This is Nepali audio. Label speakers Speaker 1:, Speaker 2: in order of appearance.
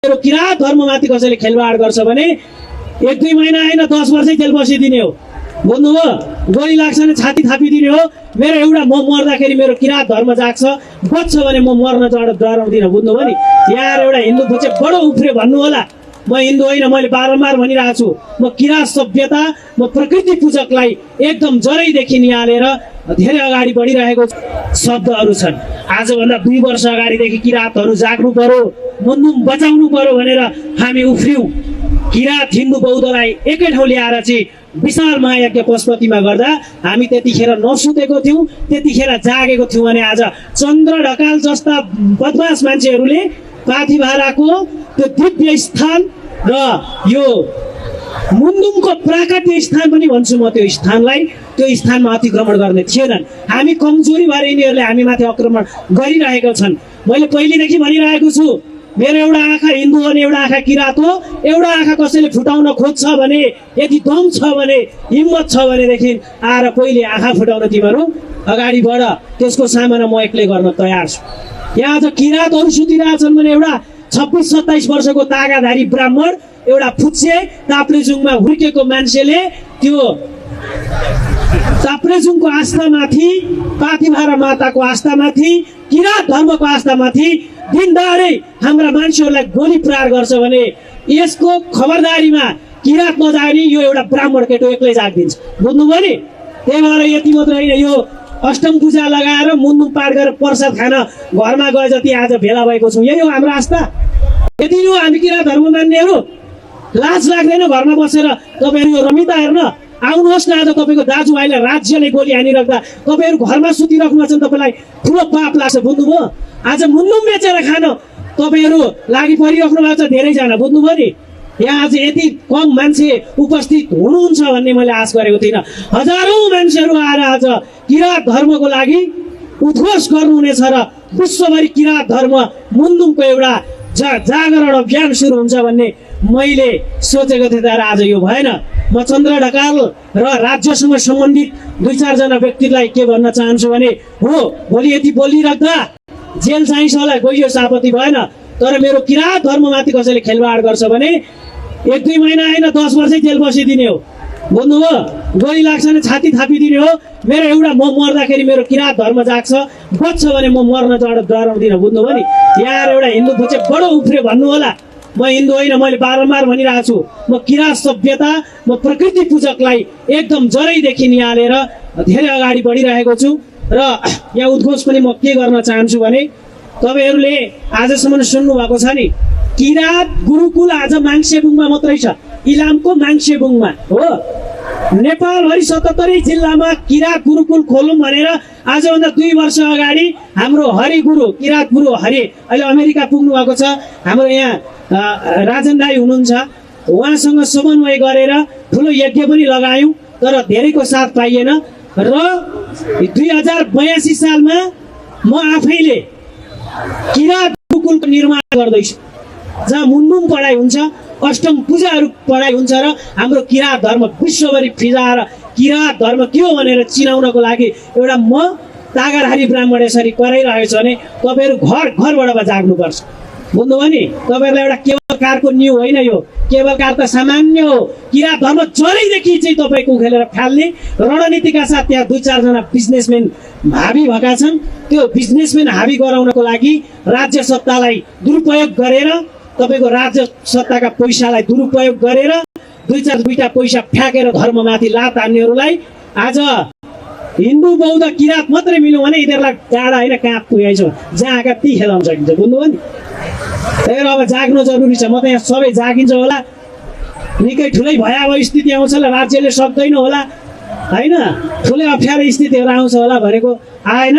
Speaker 1: मेरो किरात धर्ममाथि कसैले खेलवाड गर्छ भने 1-2 महिना होइन 10 वर्षै जेल बसिदिने हो। बुझ्नुभयो? गोली लाग्छ भने छाती थापिदिने हो। मेरो एउटा म मर्दाखेरि मेरो किरात धर्म जाग्छ, बच्छ भने म मर्न डराउँदिनँ। बुझ्नुभयो नि? यार एउटा हिन्दू बुझे बडो उफ्रियो भन्नु होला। म हिन्दू होइन, मैले बारम्बार भनिरहेको छु। म किरात सभ्यता, म प्रकृति पूजकलाई एकदम जरैदेखि निहालेर धेरै अगाडि बढिरहेको शब्दहरू छन्। आजभन्दा 2 वर्ष अगाडिदेखि किरातहरू जाग्नु पर्यो, मुन्नुम बचाउनु पर्यो भनेर हामी उफ्रियौँ। किरात हिन्दू बौद्धलाई एकै ठाउँ ल्याएर चाहिँ विशाल महायज्ञ पशुपतिमा गर्दा हामी त्यतिखेर नसुतेको थियौँ, त्यतिखेर जागेको थियौँ भने आज चन्द्र ढकाल जस्ता बदमास मान्छेहरूले पाथिभाराको त्यो दिव्य स्थान र यो मुन्नुमको प्राकट्य स्थान पनि भन्छु म, त्यो स्थानलाई त्यो स्थानमा अतिक्रमण गर्ने थिएनन्। हामी कमजोरी भएर यिनीहरूले हामी माथि आक्रमण गरिरहेका छन्। मैले पहिलेदेखि भनिरहेको छु, मेरो एउटा आँखा हिन्दू हो भने एउटा आँखा किरात हो। एउटा आँखा कसैले फुटाउन खोज्छ भने, यदि दम छ भने, हिम्मत छ भनेदेखि आएर पहिले आँखा फुटाउन तिमीहरू अगाडि बढ, त्यसको सामना म एक्लै गर्न तयार छु। यहाँ आज किरातहरू सुतिरहेछन् भने एउटा 26-27 वर्षको तागाधारी ब्राह्मण, एउटा फुच्चे ताप्लेजुङमा हुर्केको मान्छेले त्यो ताप्लेजुङको आस्थामाथि, पाथिभारा माताको आस्थामाथि, किरात धर्मको आस्थामाथि दिनदाडै हाम्रा मान्छेहरूलाई गोली प्रहार गर्छ भने यसको खबरदारीमा किरात नजाने यो एउटा ब्राह्मण केटो एक्लै जागिदिन्छ। बुझ्नुभयो नि? त्यही भएर यति मात्र होइन, यो अष्टम पूजा लगाएर मुन्नुम पाठ गरेर प्रसाद खान घरमा गए जति आज भेला भएको छौँ। यही हो हाम्रो आस्था। यदि यो हामी किरात धर्म मान्नेहरू लाज लाग्दैन घरमा बसेर तपाईँहरू यो रमिता हेर्न आउनुहोस् न। आज तपाईँको दाजुभाइलाई राज्यले गोली हानिराख्दा तपाईँहरू घरमा सुतिराख्नु छ, तपाईँलाई ठुलो पाप लाग्छ। बुझ्नुभयो? आज मुन्नुम बेचेर खान तपाईँहरू लागि परिराख्नु भएको छ धेरैजना। बुझ्नुभयो नि? यहाँ आज यति कम मान्छे उपस्थित हुनुहुन्छ भन्ने मैले आश गरेको थिइनँ। हजारौँ मान्छेहरू आएर आज किरात धर्मको लागि उद्घोष गर्नुहुनेछ र विश्वभरि किरात धर्म मुन्नुमको एउटा जागरण अभियान सुरु हुन्छ भन्ने मैले सोचेको थिएँ, तर आज यो भएन। म चन्द्र ढकाल र राज्यसँग सम्बन्धित 2-4 जना व्यक्तिलाई के भन्न चाहन्छु भने, हो भोलि यति बोलिराख्दा जेल चाहिन्छ होला, गइयो आपत्ति भएन। तर मेरो किरात धर्ममाथि कसैले खेलवाड गर्छ भने 1-2 महिना होइन 10 वर्षै जेल बसिदिने हो। बुझ्नुभयो? गोली लाग्छ भने छाती थापिदिने हो। मेरो एउटा म मर्दाखेरि मेरो किरात धर्म जाग्छ, बच्छ भने म मर्न डराउँदिनँ। बुझ्नुभयो नि? यार एउटा हिन्दू बुझे बडो उफ्रियो भन्नु होला। म हिन्दू होइन, मैले बारम्बार भनिरहेको छु। म किरात सभ्यता, म प्रकृति पूजकलाई एकदम जरैदेखि निहालेर धेरै अगाडि बढिरहेको छु। र यहाँ उद्घोष पनि म के गर्न चाहन्छु भने, तपाईँहरूले आजसम्म सुन्नु भएको छ नि, किरात गुरुकुल आज माङ्सेबुङमा मात्रै छ, इलामको माङ्सेबुङमा हो। नेपालभरि 77 जिल्लामा किरात गुरुकुल खोलौँ भनेर आजभन्दा 2 वर्ष अगाडि हाम्रो हरि गुरु, किरात गुरु हरि अहिले अमेरिका पुग्नु भएको छ। हाम्रो यहाँ राजन दाई हुनुहुन्छ, उहाँसँग समन्वय गरेर ठुलो यज्ञ पनि लगायौँ, तर धेरैको साथ पाइएन। र 2082 सालमा म आफैले किरात गुरुकुलको निर्माण गर्दैछु, जहाँ मुन्नुम पढाइ हुन्छ, अष्टम पूजाहरू पढाइ हुन्छ र हाम्रो किरात धर्म विश्वभरि फिजाएर किरात धर्म के हो भनेर चिनाउनको लागि एउटा म तागाधारी ब्राह्मण यसरी कराइरहेको छ भने तपाईँहरू घर घरबाट जाग्नुपर्छ। बुझ्नुभयो नि? तपाईँहरूलाई एउटा केवल कारको न्यू होइन, यो केवल कार त सामान्य हो। किरात धर्म जरैदेखि चाहिँ तपाईँको उखेलेर फाल्ने रणनीतिका साथ त्यहाँ 2-4 जना बिजनेसम्यान हाबी भएका छन्। त्यो बिजनेसम्यान हाबी गराउनको लागि राज्य सत्तालाई दुरुपयोग गरेर, तपाईँको राज्य सत्ताका पैसालाई दुरुपयोग गरेर 2-4 पैसा फ्याँकेर धर्ममाथि लात हान्नेहरूलाई आज हिन्दू बौद्ध किरात मात्रै मिल्यो भने यिनीहरूलाई टाढा होइन कहाँ पुगेछ जहाँका ती खेलाउन सकिन्छ। बुझ्नुभयो नि? त्यही अब जाग्नु जरुरी छ। म त यहाँ सबै जागिन्छ होला, निकै ठुलै भयावह स्थिति आउँछ होला, राज्यले सक्दैन होला होइन, ठुलै अप्ठ्यारो स्थितिहरू आउँछ होला भनेको आएन।